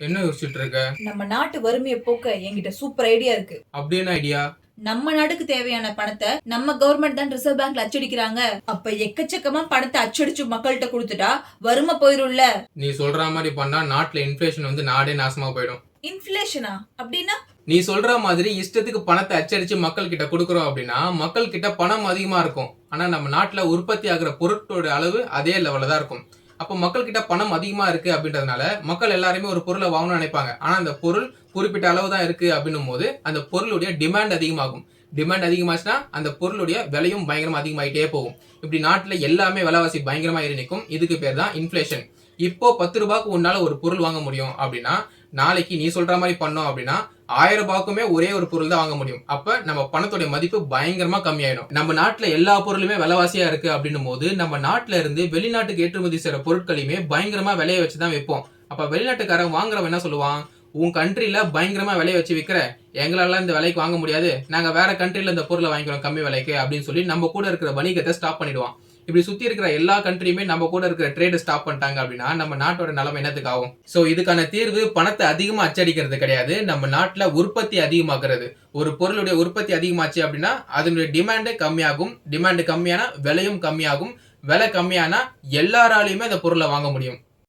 என்ன யோசிச்சுட்டு இருக்க? நம்ம நாட்டு வறுமையை போக்க என்கிட்ட சூப்பர் ஐடியா இருக்கு. அப்படி என்ன ஐடியா? நம்ம நாட்டுக்கு தேவையான பணத்தை நம்ம கவர்மெண்ட் தான் ரிசர்வ் பேங்க்ல அச்சடிக்கிறாங்க. அப்ப எக்கச்சக்கமா பணத்தை அச்சடிச்சு மக்கள்கிட்ட கொடுத்துட்டா வறுமை போயிரும்ல. நீ சொல்ற மாதிரி பண்ணா நாட்டுல இன்ஃபிளேஷன் வந்து நாடே நாசமா போயிடும். இன்ஃபிளேஷனா அப்படின்னா? நீ சொல்ற மாதிரி இஷ்டத்துக்கு பணத்தை அச்சடிச்சு மக்கள் கிட்ட கொடுக்கறோம் அப்படின்னா மக்கள் கிட்ட பணம் அதிகமா இருக்கும். ஆனா நம்ம நாட்டுல உற்பத்தி ஆகிற பொருட்களோட அளவு அதே லெவல்ல தான் இருக்கும். அப்போ மக்கள் கிட்ட பணம் அதிகமா இருக்கு அப்படின்றதுனால மக்கள் எல்லாருமே ஒரு பொருளை வாங்கணும்னு நினைப்பாங்க. ஆனா அந்த பொருள் குறிப்பிட்ட அளவு தான் இருக்கு அப்படின்னும் போது அந்த பொருளுடைய டிமாண்ட் அதிகமாகும். டிமாண்ட் அதிகமாச்சுன்னா அந்த பொருளுடைய விலையும் பயங்கரமா அதிகமாயிட்டே போகும். இப்படி நாட்டுல எல்லாமே விலைவாசி பயங்கரமா ஏறி நிற்கும். இதுக்கு பேர் தான் இன்ஃபிளேஷன். இப்போ 10 ரூபாய்க்கு உன்னால ஒரு பொருள் வாங்க முடியும் அப்படின்னா நாளைக்கு நீ சொல்ற மாதிரி பண்ணோம் அப்படின்னா 1000 ரூபாய்க்குமே ஒரே ஒரு பொருள் தான் வாங்க முடியும். அப்ப நம்ம பணத்தோட மதிப்பு பயங்கரமா கம்மியாயிடும். நம்ம நாட்டுல எல்லா பொருளுமே விலைவாசியா இருக்கு அப்படின்னும் போது நம்ம நாட்டுல இருந்து வெளிநாட்டுக்கு ஏற்றுமதி செய்யற பொருட்களையுமே பயங்கரமா விலைய வச்சுதான் வைப்போம். அப்ப வெளிநாட்டுக்காரன் வாங்குறவன் என்ன சொல்லுவான்? உன் கண்ட்ரில பயங்கரமா விலைய வச்சு விற்கிற, எங்களால இந்த விலைக்கு வாங்க முடியாது, நாங்க வேற கண்ட்ரில இந்த பொருளை வாங்கிக்கிறோம் கம்மி விலைக்கு அப்படின்னு சொல்லி நம்ம கூட இருக்கிற வணிகத்தை ஸ்டாப் பண்ணிடுவான். இப்படி சுத்தி இருக்கிற எல்லா கண்ட்ரியுமே நம்ம கூட இருக்கிற ட்ரேட் ஸ்டாப் பண்ணிட்டாங்க அப்படின்னா நம்ம நாட்டோட நிலைமை என்னத்துக்கு ஆகும்? சோ இதுக்கான தீர்வு பணத்தை அதிகமா அச்சடிக்கிறது கிடையாது, நம்ம நாட்டுல உற்பத்தி அதிகமாக்குறது. ஒரு பொருளுடைய உற்பத்தி அதிகமாச்சு அப்படின்னா அதனுடைய டிமாண்டு கம்மியாகும். டிமாண்டு கம்மியானா விலையும் கம்மியாகும். விலை கம்மியானா எல்லாராலையுமே அந்த பொருளை வாங்க முடியும்.